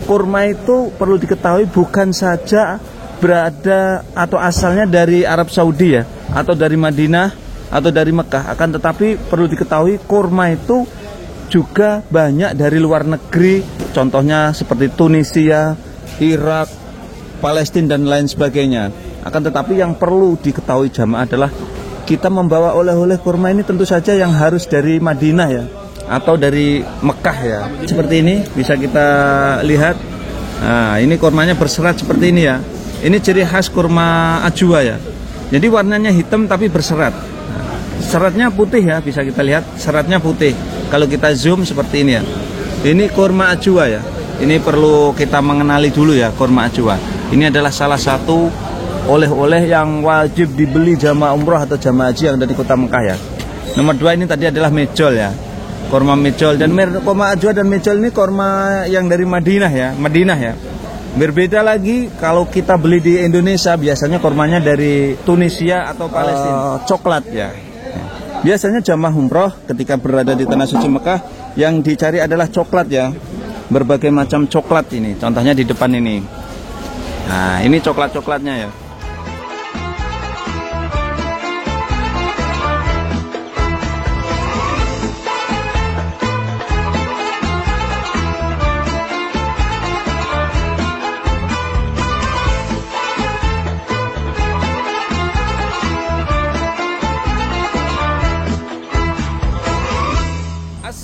kurma itu perlu diketahui bukan saja berada atau asalnya dari Arab Saudi ya, atau dari Madinah atau dari Mekah, akan tetapi perlu diketahui kurma itu juga banyak dari luar negeri, contohnya seperti Tunisia, Irak, Palestina dan lain sebagainya. Akan tetapi yang perlu diketahui jamaah adalah kita membawa oleh-oleh kurma ini tentu saja yang harus dari Madinah ya, atau dari Mekah ya. Seperti ini bisa kita lihat. Nah, ini kurmanya berserat seperti ini ya. Ini ciri khas kurma ajwa ya. Jadi warnanya hitam tapi berserat. Nah, seratnya putih ya, bisa kita lihat seratnya putih. Kalau kita zoom seperti ini ya. Ini kurma ajwa ya. Ini perlu kita mengenali dulu ya, kurma ajwa. Ini adalah salah satu oleh-oleh yang wajib dibeli jamaah umroh atau jamaah haji yang ada di kota Mekah ya. Nomor 2 ini tadi adalah mejol ya. Kurma mejol dan kurma ajwa dan mejol ini kurma yang dari Madinah ya. Berbeda lagi kalau kita beli di Indonesia, biasanya kurmanya dari Tunisia atau Palestina, coklat ya. Biasanya jamaah umroh ketika berada di tanah suci Mekah yang dicari adalah coklat ya. Berbagai macam coklat ini, contohnya di depan ini. Nah, ini coklat-coklatnya ya.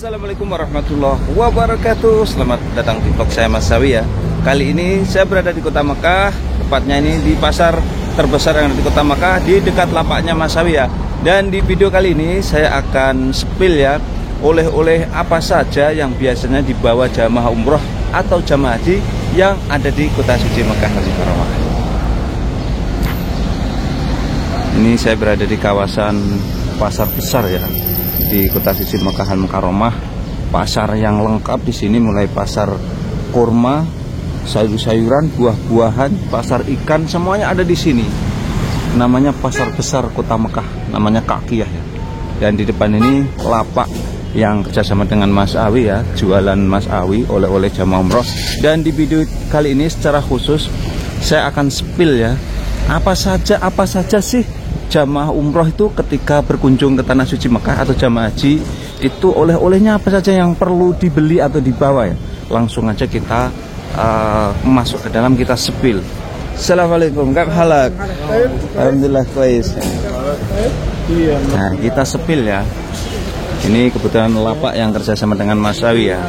Assalamualaikum warahmatullahi wabarakatuh. Selamat datang di vlog saya Mas Sawi ya. Kali ini saya berada di kota Mekah, tepatnya ini di pasar terbesar yang ada di kota Mekah, di dekat lapaknya Mas Sawi ya. Dan di video kali ini saya akan spill ya, oleh-oleh apa saja yang biasanya dibawa jamaah umroh atau jamaah haji yang ada di kota suci Mekah Al-Mukarramah. Ini saya berada di kawasan pasar besar ya, di kota suci Mekah Al-Mukarramah. Pasar yang lengkap di sini, mulai pasar kurma, sayur-sayuran, buah-buahan, pasar ikan, semuanya ada di sini. Namanya pasar besar kota Mekah, namanya Kakiyah ya. Dan di depan ini lapak yang kerjasama dengan Mas Awi ya, jualan Mas Awi oleh-oleh jamaah umroh. Dan di video kali ini secara khusus saya akan spill ya, apa saja sih jamaah umroh itu ketika berkunjung ke tanah suci Mekah atau jamaah haji itu oleh-olehnya apa saja yang perlu dibeli atau dibawa ya. Langsung aja kita masuk ke dalam, kita spill. Assalamualaikum, kak halak. Alhamdulillah kuis. Nah, kita spill ya. Ini kebetulan lapak yang kerjasama dengan Mas Sawi ya.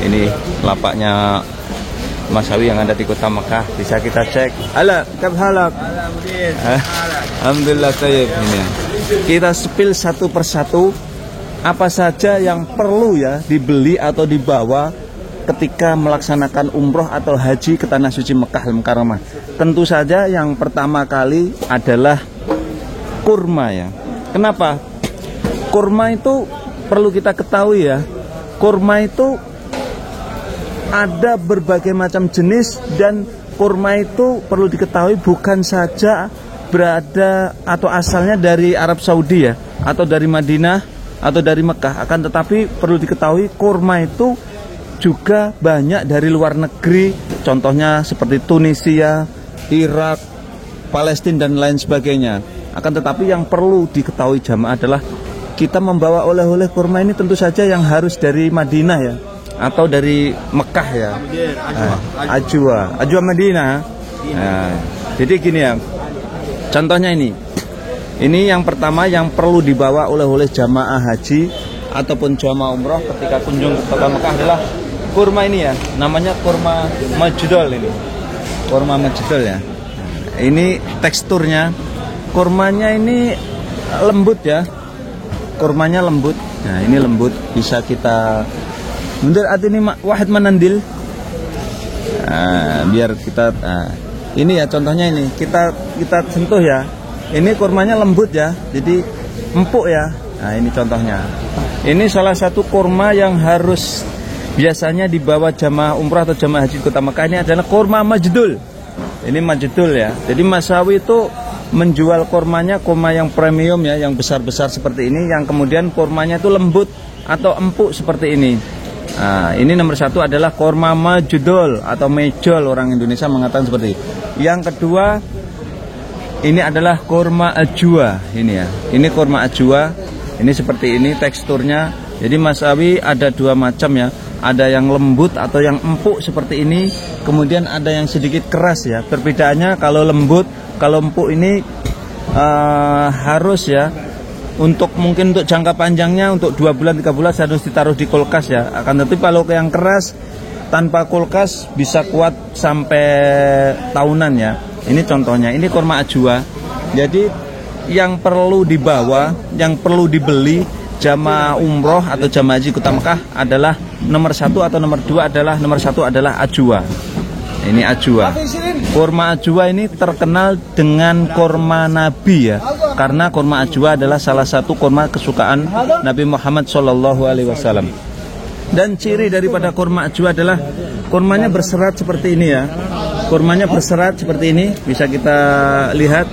Ini lapaknya Mas Sawi yang ada di kota Mekah, bisa kita cek. Halak, kak halak. Alhamdulillah tayyib. Ini ya. Kita spill satu persatu apa saja yang perlu ya dibeli atau dibawa ketika melaksanakan umroh atau haji ke tanah suci Mekah Al-Mukarramah. Tentu saja yang pertama kali adalah kurma ya. Kenapa? Kurma itu perlu kita ketahui ya. Kurma itu ada berbagai macam jenis, dan kurma itu perlu diketahui bukan saja berada atau asalnya dari Arab Saudi ya, atau dari Madinah atau dari Mekah, akan tetapi perlu diketahui kurma itu juga banyak dari luar negeri, contohnya seperti Tunisia, Irak, Palestina dan lain sebagainya. Akan tetapi yang perlu diketahui jamaah adalah kita membawa oleh-oleh kurma ini tentu saja yang harus dari Madinah ya, atau dari Mekah ya. Ajwa Madinah. Nah, jadi gini ya, contohnya ini yang pertama yang perlu dibawa oleh jamaah haji ataupun jamaah umroh ketika kunjung ke kota Mekah adalah kurma ini ya, namanya kurma majdol ini. Kurma majdol ya. Ini teksturnya, kurmanya ini lembut ya. Kurmanya lembut. Nah, ini lembut, bisa kita mundur atau ini wahid manandil. Nah, biar kita ini ya contohnya ini kita sentuh ya. Ini kurmanya lembut ya, jadi empuk ya. Nah, ini contohnya. Ini salah satu kurma yang harus biasanya dibawa jamaah umrah atau jamaah haji kota Mekah. Ini adalah kurma majdul. Ini majdul ya. Jadi Mas Sawi itu menjual kurma yang premium ya, yang besar-besar seperti ini, yang kemudian kurmanya itu lembut atau empuk seperti ini. Nah, ini nomor 1 adalah korma majudol atau mejol, orang Indonesia mengatakan seperti itu. Yang kedua, ini adalah korma ajwa. Ini ya, ini korma ajwa. Ini seperti ini teksturnya. Jadi Mas Awi ada 2 macam ya. Ada yang lembut atau yang empuk seperti ini. Kemudian ada yang sedikit keras ya. Perbedaannya kalau lembut, kalau empuk ini harus ya, mungkin untuk jangka panjangnya untuk 2 bulan 3 bulan harus ditaruh di kulkas ya. Akan tetapi kalau yang keras tanpa kulkas bisa kuat sampai tahunan ya. Ini contohnya, ini korma ajwa. Jadi yang perlu dibawa, yang perlu dibeli jamaah umroh atau jamaah haji Kota Mekah adalah nomor 1 atau nomor 2 adalah nomor 1 adalah ajwa. Ini ajwa. Korma ajwa ini terkenal dengan korma Nabi ya, karena korma ajwa adalah salah satu korma kesukaan Nabi Muhammad SAW. Dan ciri daripada korma ajwa adalah kormanya berserat seperti ini ya. Kormanya berserat seperti ini, bisa kita lihat.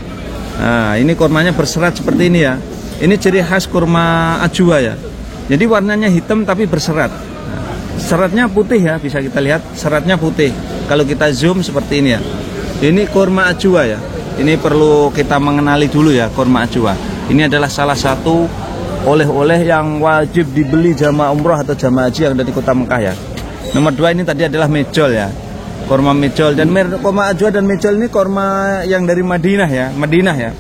Nah, ini kormanya berserat seperti ini ya. Ini ciri khas korma ajwa ya. Jadi warnanya hitam tapi berserat. Seratnya putih ya, bisa kita lihat seratnya putih. Kalau kita zoom seperti ini ya. Ini korma ajwa ya. Ini perlu kita mengenali dulu ya, korma ajwa. Ini adalah salah satu oleh-oleh yang wajib dibeli jamaah umroh atau jamaah haji yang ada di Kota Mekah ya. Nomor 2 ini tadi adalah mejol ya. Korma mejol, dan korma ajwa dan mejol ini korma yang dari Madinah ya.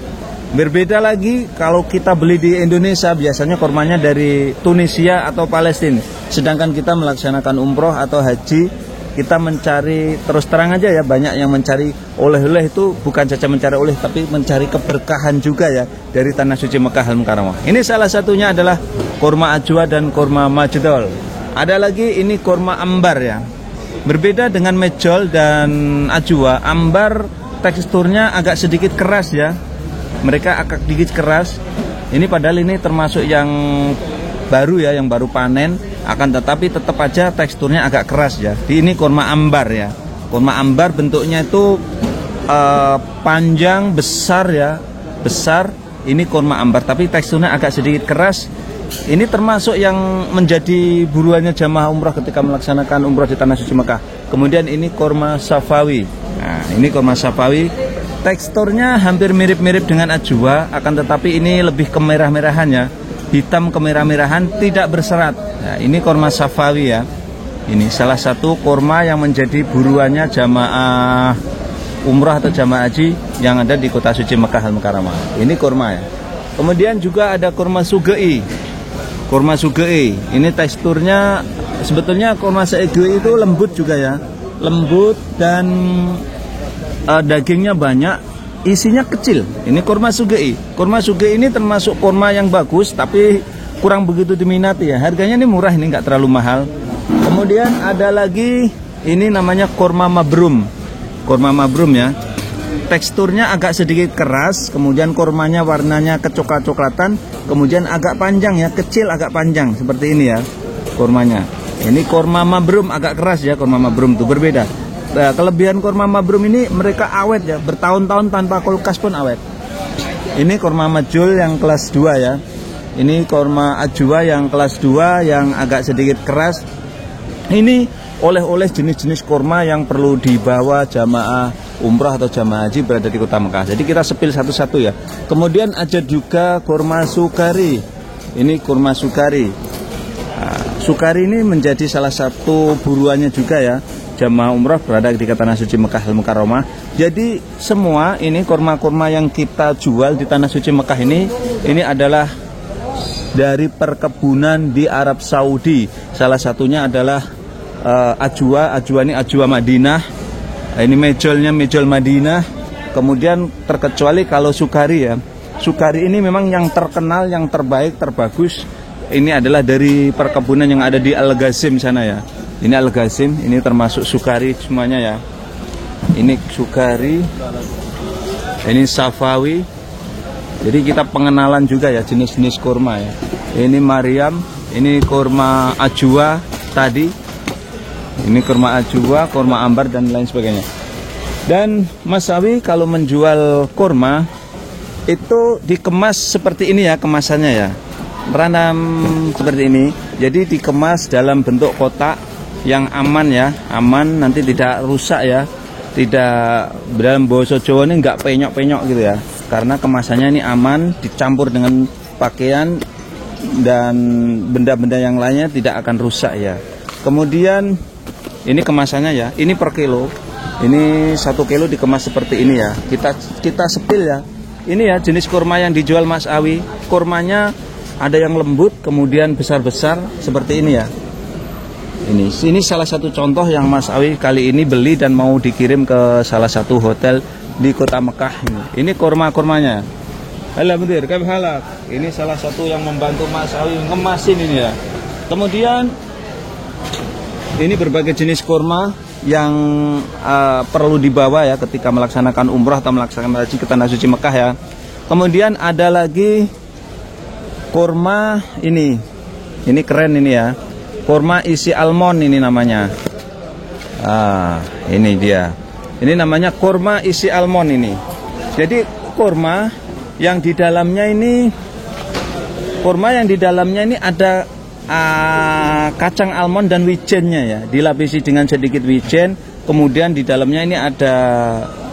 Berbeda lagi kalau kita beli di Indonesia, biasanya kormanya dari Tunisia atau Palestina. Sedangkan kita melaksanakan umroh atau haji, kita mencari, terus terang aja ya, banyak yang mencari oleh-oleh itu bukan saja mencari oleh, tapi mencari keberkahan juga ya dari tanah suci Mekah Al-Mukarramah. Ini salah satunya adalah korma ajwa dan korma majdol. Ada lagi ini korma ambar ya. Berbeda dengan mejol dan ajwa, ambar teksturnya agak sedikit keras ya. Mereka agak sedikit keras. Ini padahal ini termasuk yang baru ya, yang baru panen. Akan tetapi tetap aja teksturnya agak keras ya. Ini korma ambar ya. Korma ambar bentuknya itu panjang, besar ya. Besar. Ini korma ambar, tapi teksturnya agak sedikit keras. Ini termasuk yang menjadi buruannya jamaah umrah ketika melaksanakan umrah di tanah suci Mekah. Kemudian ini korma safawi. Nah, ini korma safawi. Teksturnya hampir mirip-mirip dengan ajwa, akan tetapi ini lebih kemerah-merahan ya. Hitam kemerah-merahan, tidak berserat. Nah, ini korma safawi ya. Ini salah satu korma yang menjadi buruannya jamaah umrah atau jamaah haji yang ada di kota suci Mekah Al-Mukarramah. Ini korma ya. Kemudian juga ada korma sugei. Korma sugei, ini teksturnya sebetulnya korma sugei itu lembut juga ya, lembut dan dagingnya banyak, isinya kecil. Ini korma sugei. Korma sugei ini termasuk korma yang bagus, tapi kurang begitu diminati ya. Harganya ini murah, ini nggak terlalu mahal. Kemudian ada lagi, ini namanya korma mabrum. Korma mabrum ya. Teksturnya agak sedikit keras, kemudian kormanya warnanya kecoklat-coklatan, kemudian agak panjang ya, kecil agak panjang seperti ini ya kormanya. Ini korma mabrum agak keras ya, korma mabrum itu berbeda. Nah, kelebihan korma mabrum ini mereka awet ya, bertahun-tahun tanpa kulkas pun awet. Ini korma majul yang kelas 2 ya. Ini korma ajwa yang kelas 2 yang agak sedikit keras. Ini oleh-oleh jenis-jenis korma yang perlu dibawa jamaah umrah atau jamaah haji berada di Kota Mekah. Jadi kita sepil satu-satu ya. Kemudian ada juga korma sukari. Ini korma sukari. Nah, sukari ini menjadi salah satu buruannya juga ya, jamaah umrah berada di tanah suci Mekah Al-Mukarramah. Jadi semua ini korma-korma yang kita jual di tanah suci Mekah ini adalah dari perkebunan di Arab Saudi. Salah satunya adalah ajwa ini ajwa Madinah. Ini mejolnya mejol Madinah. Kemudian terkecuali kalau sukari ya. Sukari ini memang yang terkenal, yang terbaik, terbagus. Ini adalah dari perkebunan yang ada di Al-Ghazim sana ya. Ini Al-Ghazim, ini termasuk sukari semuanya ya. Ini sukari. Ini safawi. Jadi kita pengenalan juga ya jenis-jenis kurma ya. Ini Maryam, ini kurma ajwa tadi. Ini kurma ajwa, kurma ambar dan lain sebagainya. Dan Mas Awi kalau menjual kurma itu dikemas seperti ini ya kemasannya ya. Random seperti ini. Jadi dikemas dalam bentuk kotak yang aman ya, aman, nanti tidak rusak ya. Tidak, dalam bahasa Jawa ini nggak penyok-penyok gitu ya. Karena kemasannya ini aman, dicampur dengan pakaian dan benda-benda yang lainnya tidak akan rusak ya. Kemudian ini kemasannya ya, ini per kilo. Ini 1 kilo dikemas seperti ini ya. Kita sepil ya. Ini ya jenis kurma yang dijual Mas Awi. Kurmanya ada yang lembut, kemudian besar-besar seperti ini ya. Ini salah satu contoh yang Mas Awi kali ini beli dan mau dikirim ke salah satu hotel di kota Mekah ini. Ini kurma-kurmanya. Alhamdulillah, kami halak. Ini salah satu yang membantu Mas Awi ngemasin ini ya. Kemudian ini berbagai jenis kurma yang perlu dibawa ya ketika melaksanakan umrah atau melaksanakan haji ke Tanah Suci Mekah ya. Kemudian ada lagi kurma ini keren ini ya. Kurma isi almond ini namanya. Ini dia. Ini namanya kurma isi almond ini. Jadi kurma yang di dalamnya ini ada kacang almond dan wijennya ya, dilapisi dengan sedikit wijen, kemudian di dalamnya ini ada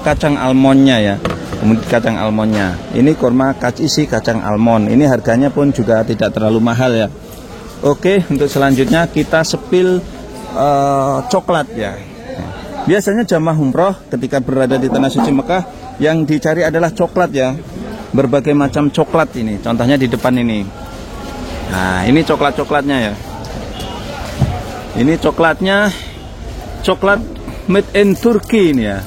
kacang almondnya ya, kemudian kacang almondnya. Ini kurma isi kacang almond. Ini harganya pun juga tidak terlalu mahal ya. Oke, untuk selanjutnya kita sepil coklat ya. Biasanya jamaah umroh ketika berada di Tanah Suci Mekah yang dicari adalah coklat ya, berbagai macam coklat ini. Contohnya di depan ini. Nah, ini coklat-coklatnya ya. Ini coklatnya, coklat made in Turki ini ya.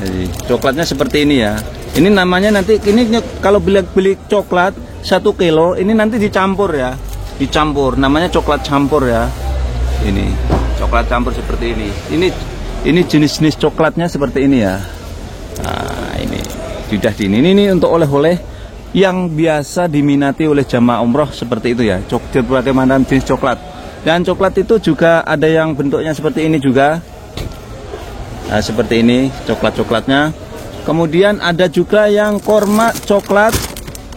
Jadi coklatnya seperti ini ya. Ini namanya nanti, ini kalau beli coklat 1 kilo, ini nanti dicampur ya. Dicampur, namanya coklat campur ya. Ini coklat campur seperti ini. Ini jenis-jenis coklatnya seperti ini ya. Nah, ini sudah ini untuk oleh-oleh yang biasa diminati oleh jamaah umroh seperti itu ya. Berbagai macam jenis coklat. Dan coklat itu juga ada yang bentuknya seperti ini juga. Nah, seperti ini coklat-coklatnya. Kemudian ada juga yang korma coklat.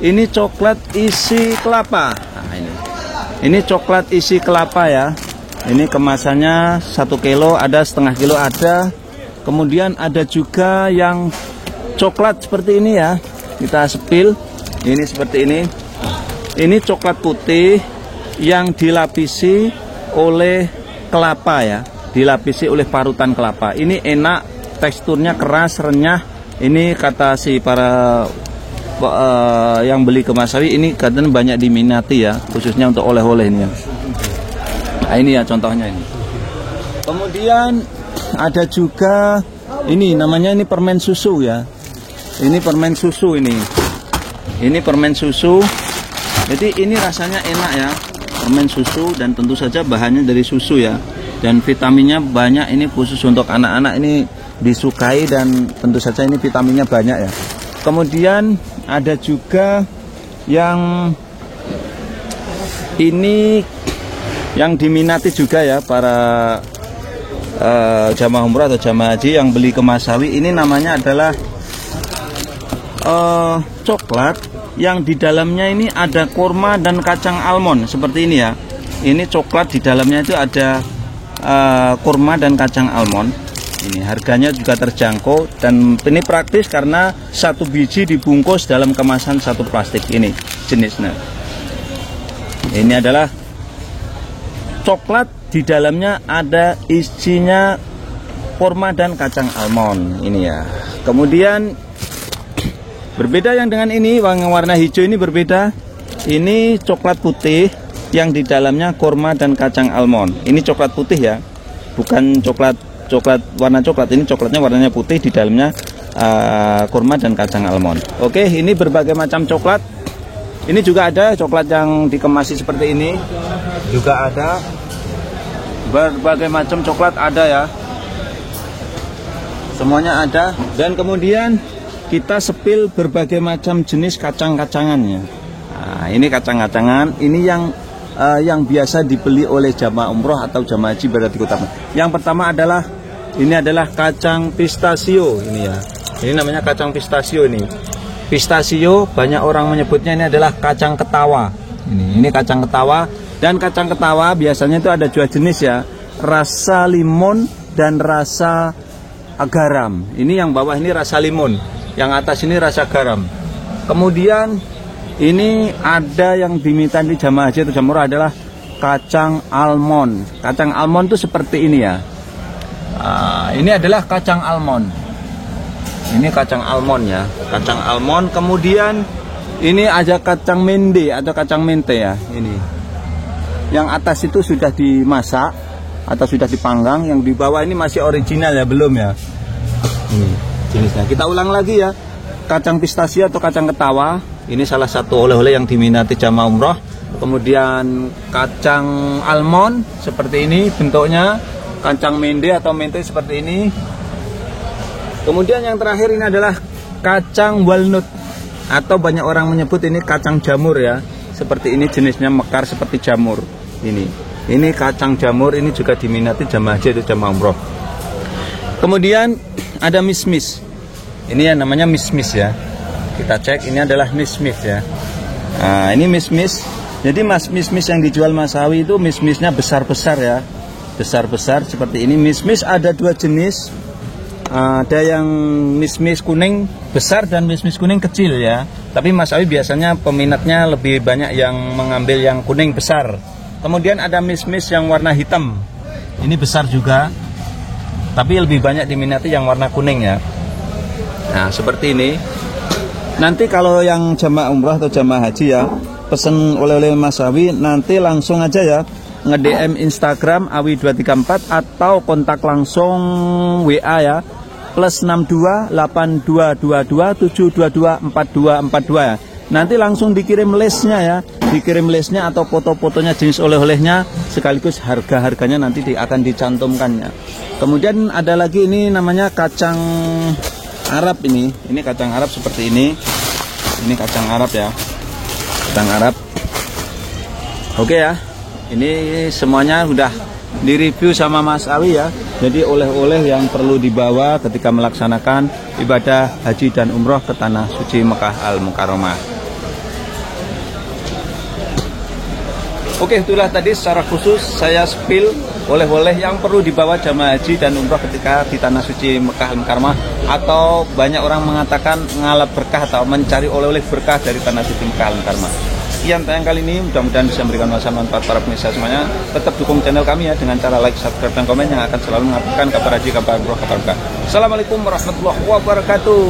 Ini coklat isi kelapa. Nah, ini coklat isi kelapa ya. Ini kemasannya 1 kilo, ada setengah kilo ada. Kemudian ada juga yang coklat seperti ini ya. Kita sepil. Ini seperti ini. Ini coklat putih yang dilapisi oleh kelapa ya. Dilapisi oleh parutan kelapa. Ini enak, teksturnya keras, renyah. Ini kata si para yang beli ke Mas Awi, ini kadang banyak diminati ya, khususnya untuk oleh-oleh ini ya. Nah, ini ya contohnya ini. Kemudian ada juga ini namanya permen susu ya. Ini permen susu ini. Ini permen susu. Jadi ini rasanya enak ya, permen susu, dan tentu saja bahannya dari susu ya. Dan vitaminnya banyak, ini khusus untuk anak-anak ini disukai, dan tentu saja ini vitaminnya banyak ya. Kemudian ada juga yang ini yang diminati juga ya para jamaah umrah atau jamaah haji yang beli ke Mas Awi. Ini namanya adalah coklat yang di dalamnya ini ada kurma dan kacang almond seperti ini ya. Ini coklat di dalamnya itu ada kurma dan kacang almond. Ini harganya juga terjangkau dan ini praktis karena 1 biji dibungkus dalam kemasan 1 plastik ini jenisnya. Ini adalah coklat, di dalamnya ada isinya kurma dan kacang almond ini ya. Kemudian berbeda yang dengan ini, warna hijau ini berbeda. Ini coklat putih yang di dalamnya kurma dan kacang almond. Ini coklat putih ya, bukan coklat warna coklat. Ini coklatnya warnanya putih, di dalamnya kurma dan kacang almond. Oke, ini berbagai macam coklat. Ini juga ada coklat yang dikemasi seperti ini, juga ada berbagai macam coklat ada ya, semuanya ada. Dan kemudian kita sepil berbagai macam jenis kacang-kacangannya. Nah, ini kacang-kacangan, ini yang biasa dibeli oleh jamaah umroh atau jamaah haji berada di kota. Yang pertama adalah ini adalah kacang pistachio ini ya. Ini namanya kacang pistachio ini. Pistachio banyak orang menyebutnya ini adalah kacang ketawa. Ini kacang ketawa. Dan kacang ketawa biasanya itu ada 2 jenis ya, rasa limun dan rasa garam. Ini yang bawah ini rasa limun, yang atas ini rasa garam. Kemudian ini ada yang diminta di jamaah haji atau jamaah umroh adalah kacang almond. Kacang almond itu seperti ini ya. Ini adalah kacang almond. Ini kacang almond ya, kacang almond. Kemudian ini ada kacang mende atau kacang mente ya. Ini yang atas itu sudah dimasak atau sudah dipanggang, yang di bawah ini masih original ya, belum ya. Ini jenisnya. Kita ulang lagi ya. Kacang pistasi atau kacang ketawa, ini salah satu oleh-oleh yang diminati jamaah umroh. Kemudian kacang almond seperti ini bentuknya, kacang mende atau mente seperti ini. Kemudian yang terakhir ini adalah kacang walnut atau banyak orang menyebut ini kacang jamur ya. Seperti ini jenisnya, mekar seperti jamur. Ini kacang jamur, ini juga diminati jamaah haji atau jamaah umroh. Kemudian ada mismis. Ini yang namanya mismis ya. Kita cek, ini adalah mismis ya. Nah, ini mismis. Jadi mismis yang dijual Mas Awi itu mismisnya besar-besar ya. Besar-besar seperti ini. Mismis ada 2 jenis. Ada yang mismis kuning besar dan mismis kuning kecil ya. Tapi Mas Awi biasanya peminatnya lebih banyak yang mengambil yang kuning besar. Kemudian ada mismis yang warna hitam. Ini besar juga, tapi lebih banyak diminati yang warna kuning ya. Nah seperti ini. Nanti kalau yang jamaah umrah atau jamaah haji ya, pesen oleh-oleh Mas Awi, nanti langsung aja ya nge-DM Instagram Awi234 atau kontak langsung WA ya, +62 8222 722 4242 ya. Nanti langsung dikirim listnya ya, dikirim listnya atau foto-fotonya, jenis oleh-olehnya, sekaligus harga-harganya nanti akan dicantumkannya. Kemudian ada lagi ini namanya kacang Arab ini kacang Arab seperti ini kacang Arab ya, kacang Arab. Oke ya, ini semuanya udah direview sama Mas Awi ya. Jadi oleh-oleh yang perlu dibawa ketika melaksanakan ibadah haji dan umroh ke tanah suci Mekah Al-Mukarramah. Oke, itulah tadi secara khusus saya spill oleh-oleh yang perlu dibawa jamaah haji dan umroh ketika di tanah suci Mekah Al-Mukarramah, atau banyak orang mengatakan ngalap berkah atau mencari oleh-oleh berkah dari tanah suci Mekah Al-Mukarramah. Sekian tayang kali ini, mudah-mudahan bisa memberikan manfaat para pemirsa semuanya. Tetap dukung channel kami ya dengan cara like, subscribe, dan komen yang akan selalu mengabarkan kabar haji, kabar umroh, kabar berkah. Assalamualaikum warahmatullahi wabarakatuh.